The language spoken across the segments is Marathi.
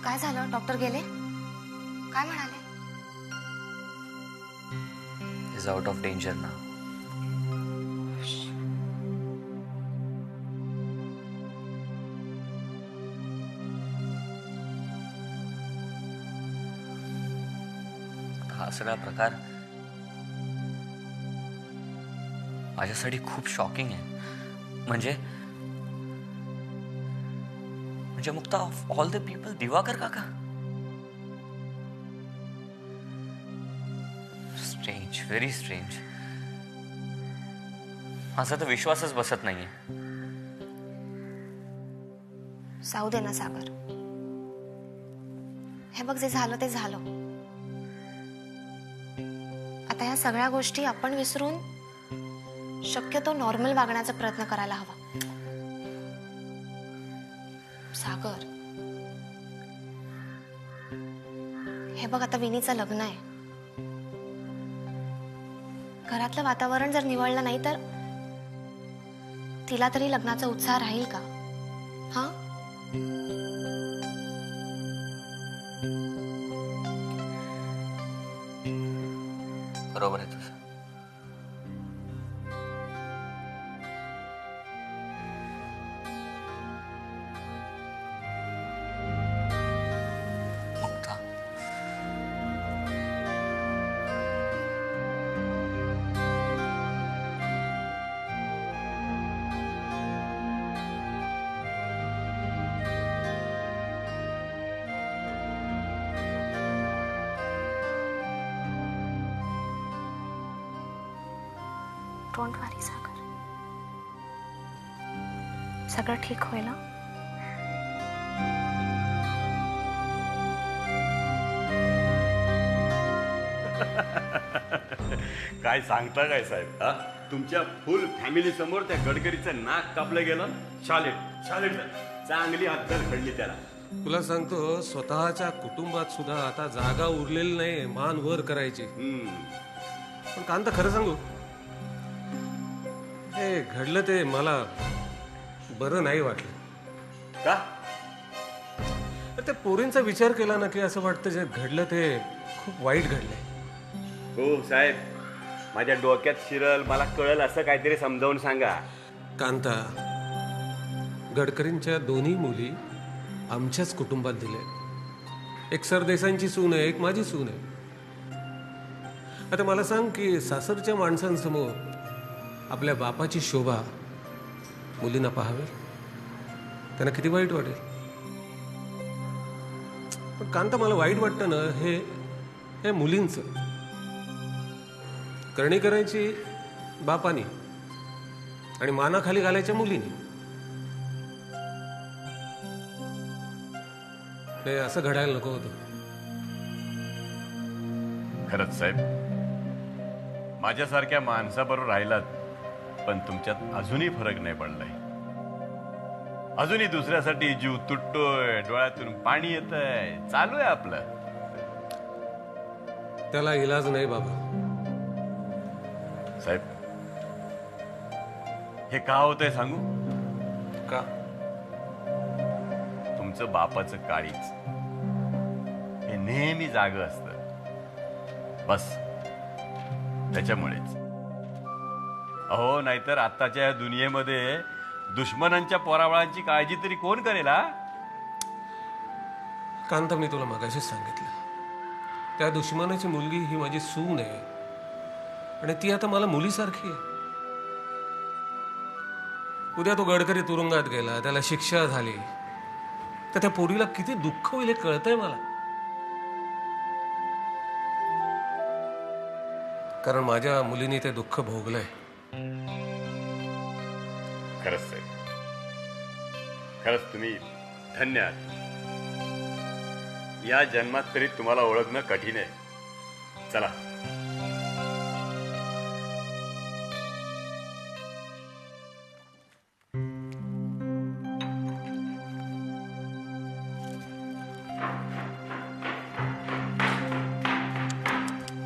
काय झालं? डॉक्टर गेले? काय म्हणाले? इज आउट ऑफ डेंजर ना. हा सगळा प्रकार माझ्यासाठी खूप शॉकिंग आहे. म्हणजे Mukta, of all the people Diwakar काका. Strange, very strange. माझा तर विश्वासच बसत नाहीये. जाऊ दे ना सागर. हे बघ, जे झालं ते झालं. आता ह्या सगळ्या गोष्टी आपण विसरून शक्यतो नॉर्मल वागण्याचा प्रयत्न करायला हवा. सागर, हे बघ, आता विनीचं लग्न आहे. घरातलं वातावरण जर निवळलं नाही तर तिला तरी लग्नाचा उत्साह राहील का? हा, बरोबर आहे तुझं. मुक्ता, डोंट वरी सागर. सगळं ठीक होईल. ना काय सांगता काय साहेब? हा, तुमच्या फुल फॅमिली समोर त्या गडकरीचं नाक कापलं गेलं. शालेट शालेट चांगली हद्दल घडली त्याला. तुला सांगतो, स्वतःच्या कुटुंबात सुद्धा आता जागा उरलेली नाही मान वर करायची. पण कांता, खरं सांगू, हे घडलं ते मला बरं नाही वाटलं. का? तर त्या पोरींचा विचार केला ना की असं वाटतं जे घडलं ते खूप वाईट घडलंय. हो साहेब, माझ्या डोक्यात शिरल, मला कळल असं काहीतरी समजावून सांगा. कांता, गडकरींच्या दोन्ही मुली आमच्याच कुटुंबात दिले. एक सरदेसांची सून आहे, एक माझी सून आहे. आता मला सांग की सासरच्या माणसांसमोर आपल्या बापाची शोभा मुलींना पाहावे, त्यांना किती वाईट वाटेल. पण कांता, मला वाईट वाटतं ना हे मुलींचं. करणी करायची बापानी आणि मानाखाली घालायच्या मुलींनी. हे असं घडायला नको होतं. खरंच साहेब, माझ्यासारख्या माणसाबरोबर राहिलात, पण तुमच्यात अजूनही फरक नाही पडलाय. अजूनही दुसऱ्यासाठी जीव तुटतोय, डोळ्यातून पाणी येतंय, चालू आहे आपलं. त्याला इलाज नाही बाबा. साहेब, हे का होतंय सांगू का? तुमचं बापाचं काळीच हे नेहमी जाग असतं. बस त्याच्यामुळेच. अहो, नाहीतर आत्ताच्या या दुनियेमध्ये दुश्मनांच्या पोराबाळांची काळजी तरी कोण करेल? हा, कांता, मी तुला मगाशीच सांगितलं, त्या दुश्मनाची मुलगी ही माझी सून आहे आणि ती आता मला मुलीसारखी आहे. उद्या तो गडकरी तुरुंगात गेला, त्याला शिक्षा झाली, तर त्या पोरीला किती दुःख होईल हे कळतंय मला. कारण माझ्या मुलीने ते दुःख भोगलंय. खरंच साहेब, खरंच तुम्ही धन्य आहात. या जन्मात तरी तुम्हाला ओळखणं कठीण आहे. चला.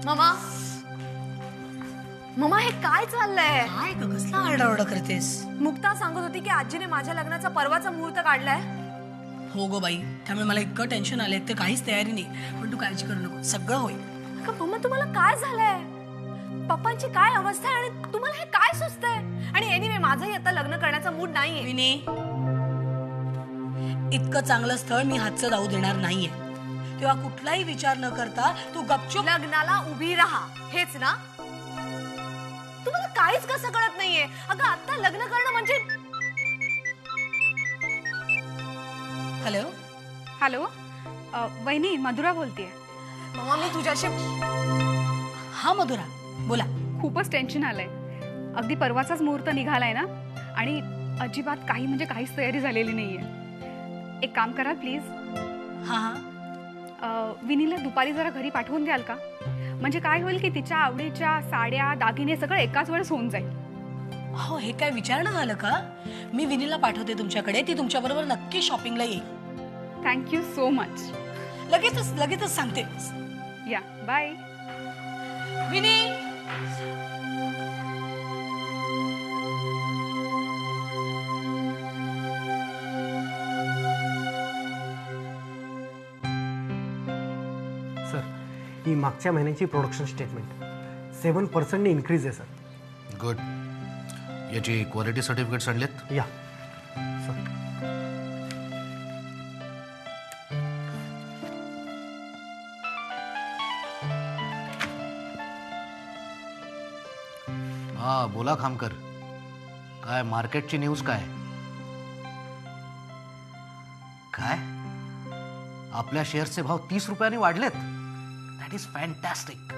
ममा, ममा, हे काय चाललंय? काय ग, कसला आरडाओरडा करतेस? मुक्ता सांगत होती की आजीने माझ्या लग्नाचा परवाचा मुहूर्त काढलाय. हो गो बाई, त्यामुळे मला इतकं टेन्शन आलंय, तर काहीच तयारी नाही. पण तू काळजी करू नको, सगळं होईल. अगं मम्मा, तुम्हाला काय झालंय? पप्पांची काय अवस्था आहे आणि तुम्हाला हे काय सुचतंय? आणि एनिवे माझंही आता लग्न करण्याचा मूड नाहीये. विनी, इतकं चांगलं स्थळ मी हातचं जाऊ देणार नाहीये. तेव्हा कुठलाही विचार न करता तू गपचूप लग्नाला उभी राहा, हेच ना? तुम्हाला काहीच कसं कळत नाहीये. अगं आता लग्न करणं म्हणजे. हॅलो. हॅलो, वहिनी मधुरा बोलतेय. मम्मा मी तुझ्याशी. हा मधुरा, बोला. खूपच टेन्शन आलंय. अगदी परवाचाच मुहूर्त निघालाय ना, आणि अजिबात काही म्हणजे काहीच तयारी झालेली नाहीये. एक काम करा प्लीज. हा हा. विनीला दुपारी जरा घरी पाठवून द्याल का? म्हणजे काय होईल की तिच्या आवडीच्या साड्या दागिने सगळं एकाच वेळेस होऊन जाईल. हो, हे काय विचारणं झालं का? मी विनीला पाठवते तुमच्याकडे, ती तुमच्याबरोबर नक्की शॉपिंगला येईल. Thank you so much. लगेचच सांगते. या बाय. विनी. सर, ही मागच्या महिन्याची प्रोडक्शन स्टेटमेंट 7% इन्क्रीज आहे सर. गुड. याची क्वालिटी सर्टिफिकेट्स आणलेत? या सर. हा बोला खामकर, काय मार्केटची न्यूज काय? काय आपल्या शेअर्सचे भाव 30 रुपयांनी वाढलेत? That is fantastic.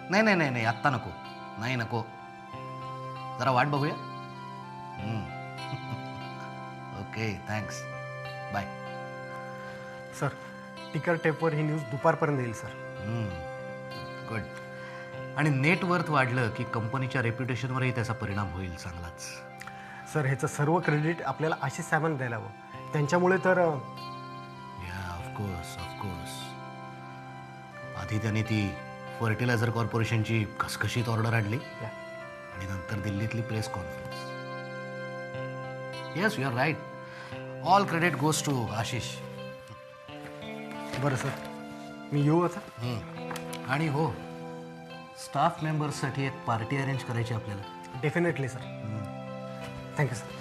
नाही नाही नाही नाही, आत्ता नको. नाही नको, जरा वाट बघूया. Okay, thanks, bye. सर, टिकर टेपवर ही न्यूज दुपारपर्यंत येईल सर. गुड. आणि नेटवर्थ वाढलं की कंपनीच्या रेप्युटेशनवरही त्याचा परिणाम होईल चांगलाच. सर, ह्याचं सर्व क्रेडिट आपल्याला आशिष साहेबांना द्यायला हवं. त्यांच्यामुळे तर. या ऑफकोर्स ऑफकोर्स. आधी त्यांनी ती फर्टिलायझर कॉर्पोरेशनची खसखशीत ऑर्डर आणली आणि नंतर दिल्लीतली press conference. Yes, you are right. All credit goes to Ashish. बरं सर, मी येऊ आता. आणि हो, स्टाफ मेंबर्ससाठी एक पार्टी अरेंज करायची आपल्याला. Definitely sir. Thank you sir.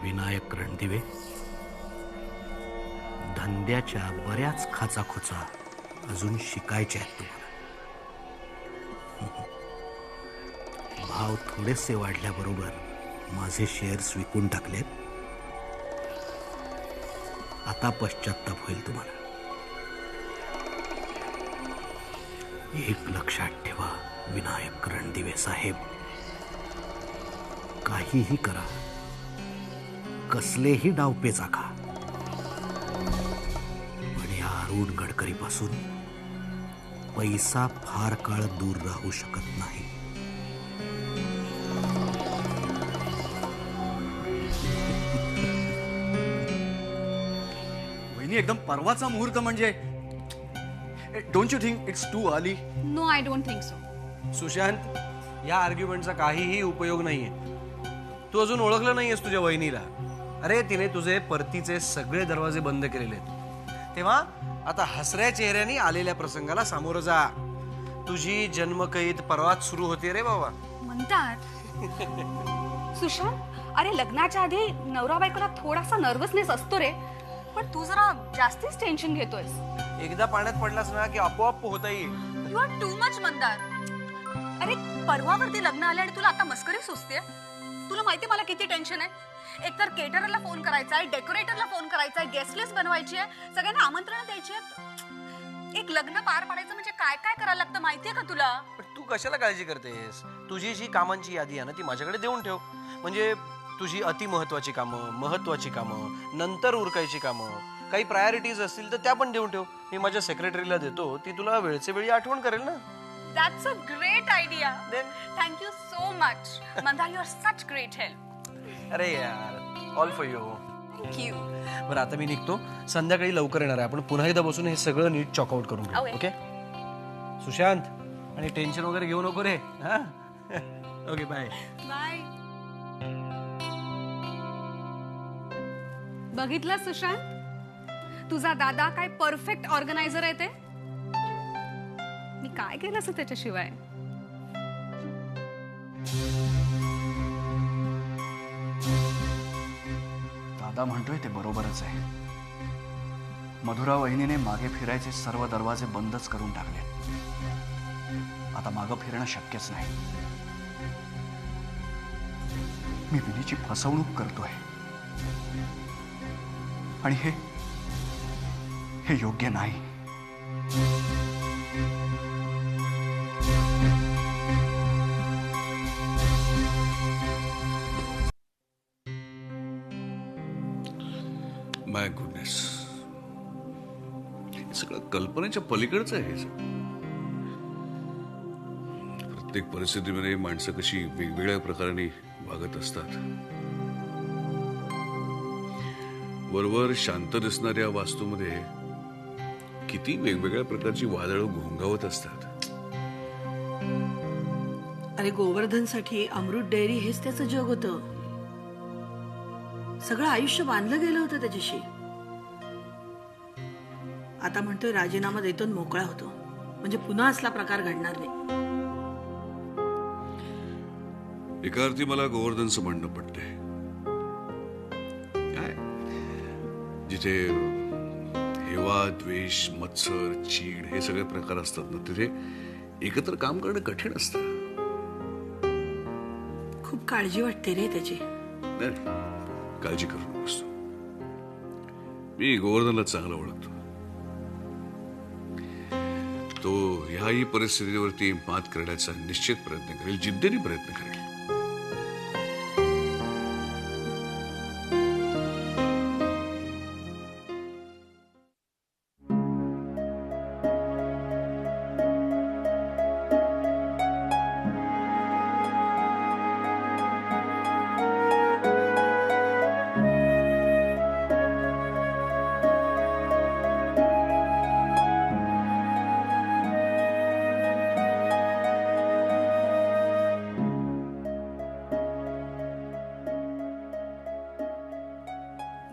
Vinayak Randive, धंद्याच्या बऱ्याच खाचाखोचा अजून शिकायच्या आहेत तुम्हाला. भाव थोडेसे वाढल्याबरोबर माझे शेअर्स विकून टाकलेत. आता पश्चात्ताप होईल तुम्हाला. एक लक्षात ठेवा विनायक रणदिवे साहेब, काहीही करा, कसलेही डावपेच आखा, पण या अरुण गडकरीपासून पैसा फार काळ दूर राहू शकत नाही. वहिनी, एकदम परवाचा मुहूर्त म्हणजे. Don't you think it's too early? No, I don't think so. Sushant, या आर्ग्युमेंटचा काहीही उपयोग नाहीये. तू अजून ओळखलं नाहीयेस तुझ्या वहिनीला. अरे, तिने तुझे परतीचे सगळे दरवाजे बंद केलेले आहेत. तेव्हा आता हसऱ्या चेहऱ्याने आलेल्या प्रसंगाला सामोरं जा. तुझी जन्मकैद परवाच सुरू होते रे बाबा. म्हणतात. सुशांत, अरे लग्नाच्या आधी नवरा बायकोला थोडासा नर्वसनेस असतो रे, पण तू जरा जास्तीच टेन्शन घेतोयस. एकदा पाण्यात पडलास ना की आपोआप होता येईल. You are too much Mandar. अरे परवावरती लग्न आले आणि तुला आता मस्करी सुचते. तुला माहिती मला किती टेन्शन आहे. एकतर केटररला फोन करायचा आहे, डेकोरेटरला फोन करायचा आहे, गेस्ट लिस्ट बनवायची आहे, सगळ्यांना आमंत्रण द्यायची आहेत. एक लग्न पार पाडायचं म्हणजे काय काय करायला लागतं माहितीये का तुला? पण तू कशाला काळजी करतेस? तुझी जी कामांची यादी आहे ना ती माझ्याकडे देऊन ठेव. म्हणजे तुझी अति महत्वाची कामं, महत्वाची कामं, नंतर उरकायची कामं, काही प्रायोरिटीज असतील तर त्या पण देऊन ठेव. मी माझ्या सेक्रेटरीला देतो, ती तुला वेळचे वेळी आठवण करेल ना. That's a great idea. Thank you so much. Mandar, you are such great help. अरे यार, all for you. Thank you. बरं, आता मी निघतो. संध्याकाळी लवकर येणार आहे. आपण पुन्हा एकदा बसून हे सगळं नीट चॉकआउट करून घेऊ. Okay. ओके? सुशांत, आणि टेन्शन वगैरे घेऊ नको रे. हा ओके बाय. बाय. बघितलं सुशांत, तुझा दादा काय परफेक्ट ऑर्गनायझर आहे ते. मी काय केलं असं त्याच्याशिवाय. दादा म्हणतोय ते बरोबरच आहे. मधुरा वहिनीने मागे फिरायचे सर्व दरवाजे बंदच करून टाकले. आता मागं फिरणं शक्यच नाही. मी विनीची फसवणूक करतोय आणि हे योग्य नाही. माय गुडनेस, सगळं कल्पनेच्या पलीकडचं आहे हे सगळं. प्रत्येक परिस्थितीमध्ये माणसं कशी वेगवेगळ्या प्रकाराने वागत असतात. वरवर शांत दिसणाऱ्या वास्तूमध्ये किती वेगवेगळ्या प्रकारची वादळं घोंगावत असतात. अरे गोवर्धनसाठी अमृत डेअरी हेच त्याचं जग होतं. सगळं आयुष्य बांधलं गेलं होतं त्याच्याशी. आता म्हणतोय राजीनामा देतो आणि मोकळा होतो, म्हणजे पुन्हा असला प्रकार घडणार नाही. एका अर्थी मला गोवर्धनचं म्हणणं पटतंय. काय जिथे हेवा, द्वेष, मत्सर, चीड हे सगळे प्रकार असतात ना, तिथे एकत्र काम करणं कठीण असतं. खूप काळजी वाटते रे त्याची. नाही, काळजी करू नकोस. मी गोवर्धनला चांगलं ओळखतो. तो ह्याही परिस्थितीवरती मात करण्याचा निश्चित प्रयत्न करेल, जिद्दीने प्रयत्न करेल.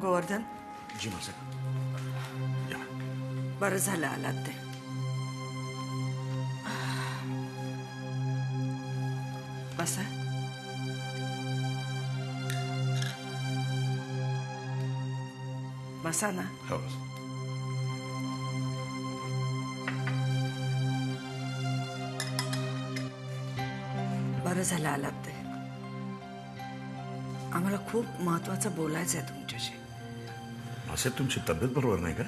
गोवर्धन, जी माझं. बरं झालं आलात ते. बसा. बसा ना. हो. बरं झालं आलात ते. आम्हाला खूप महत्वाचं बोलायचं आहे तुमच्याशी. असे तुमची तब्येत बरोबर नाही का?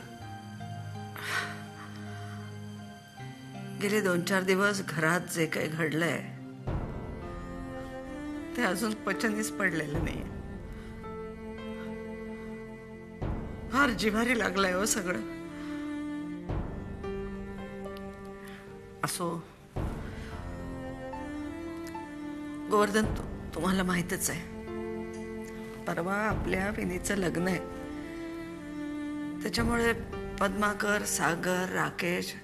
गेले 2-4 दिवस घरात जे काही घडलंय ते अजून पचनीच पडलेलं नाही. फार जिव्हारी लागलंय हो सगळं. असो गोवर्धन, तुम्हाला माहितच आहे, परवा आपल्या विनीचं लग्न आहे. त्याच्यामुळे पद्माकर, सागर, राकेश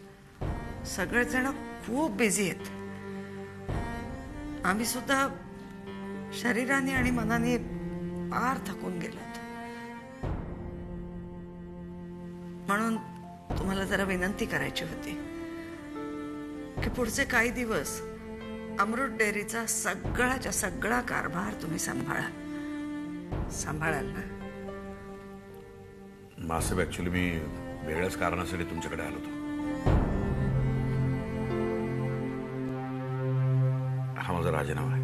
सगळेजण खूप बिझी आहेत. आम्ही सुद्धा शरीराने आणि मनाने फार थकून गेलोत. म्हणून तुम्हाला जरा विनंती करायची होती की पुढचे काही दिवस अमृत डेअरीचा सगळाच्या सगळा कारभार तुम्ही सांभाळाल ना? मासाहेब, ऍक्च्युली मी वेगळ्याच कारणासाठी तुमच्याकडे आलो होतो. हा माझा राजीनामा आहे.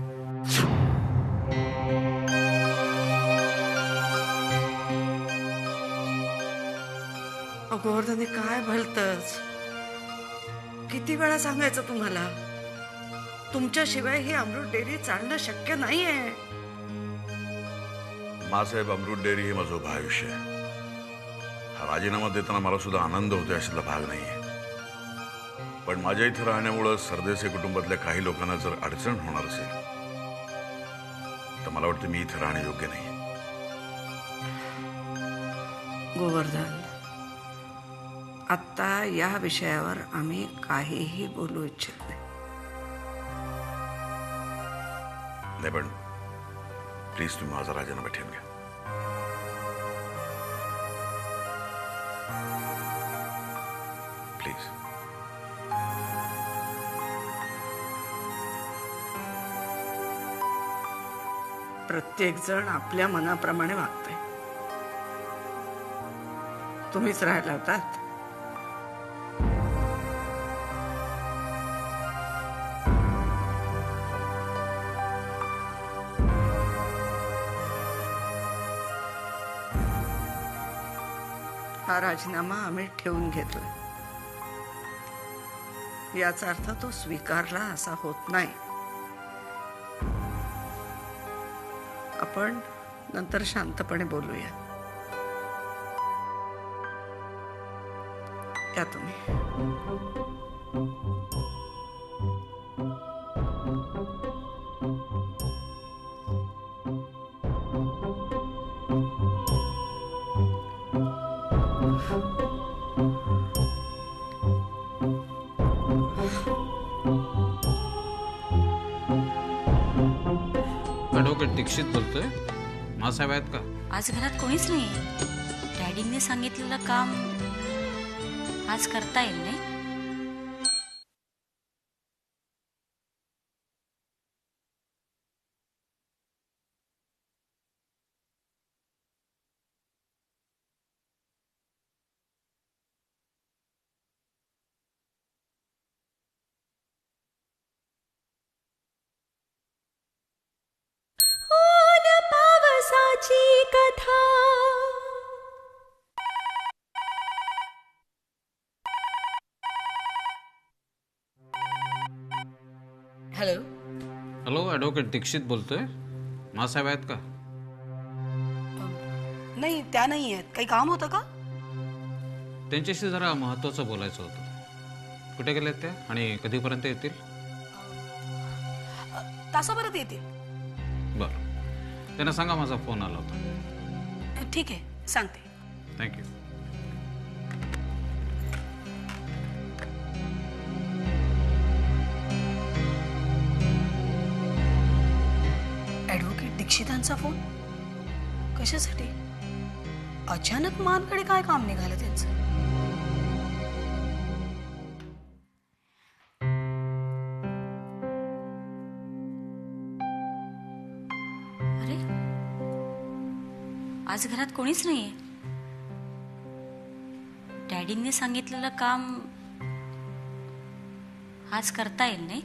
गोवर्धने काय भलतच, किती वेळा सांगायचं तुम्हाला, तुमच्याशिवाय ही अमृत डेअरी चालणं शक्य नाहीये. मासाहेब, अमृत डेअरी हे माझं उभं आयुष्य आहे. हा राजीनामा देताना मला सुद्धा आनंद होतो यातला भाग नाहीये. पण माझ्या इथं राहण्यामुळं सरदेसाई कुटुंबातल्या काही लोकांना जर अडचण होणार असेल तर मला वाटतं मी इथं राहणं योग्य नाही. गोवर्धन, आत्ता या विषयावर आम्ही काहीही बोलू इच्छित नाही. नाही पण प्लीज तुम्ही माझा राजीनामा ठेवून घ्या. प्लीज. प्रत्येक जण आपल्या मनाप्रमाणे वागतंय. तुम्हीच राहायला होतात. हा राजीनामा आम्ही ठेवून घेतोय. याचा अर्थ तो स्वीकारला असा होत नाही. आपण नंतर शांतपणे बोलूया. या तुम्ही. ॲडव्होकेट दीक्षित बोलतोय. मासाहेब आहेत का? आज घरात कोणीच नाही. डॅडींनी सांगितलेलं काम आज करता येईल नाही. कथा. हॅलो. हॅलो, ॲडव्होकेट दीक्षित बोलतोय. मासाहेब आहेत का? नाही, त्या नाही आहेत. काही काम होतं का? त्यांच्याशी जरा महत्त्वाचं बोलायचं होतं. कुठे गेलेत त्या आणि कधीपर्यंत येतील? तासाभरात येतील. बरं, त्यांना सांगा माझा फोन आला होता. ठीक आहे, सांगते. थँक्यू. ॲडव्होकेट दीक्षितांचा फोन कशासाठी? अचानक मानकडे काय काम निघालं त्यांचं? अरे, आज घरात कोणीच नाहीये. डॅडींनी सांगितलेलं काम आज करता येईल नाही.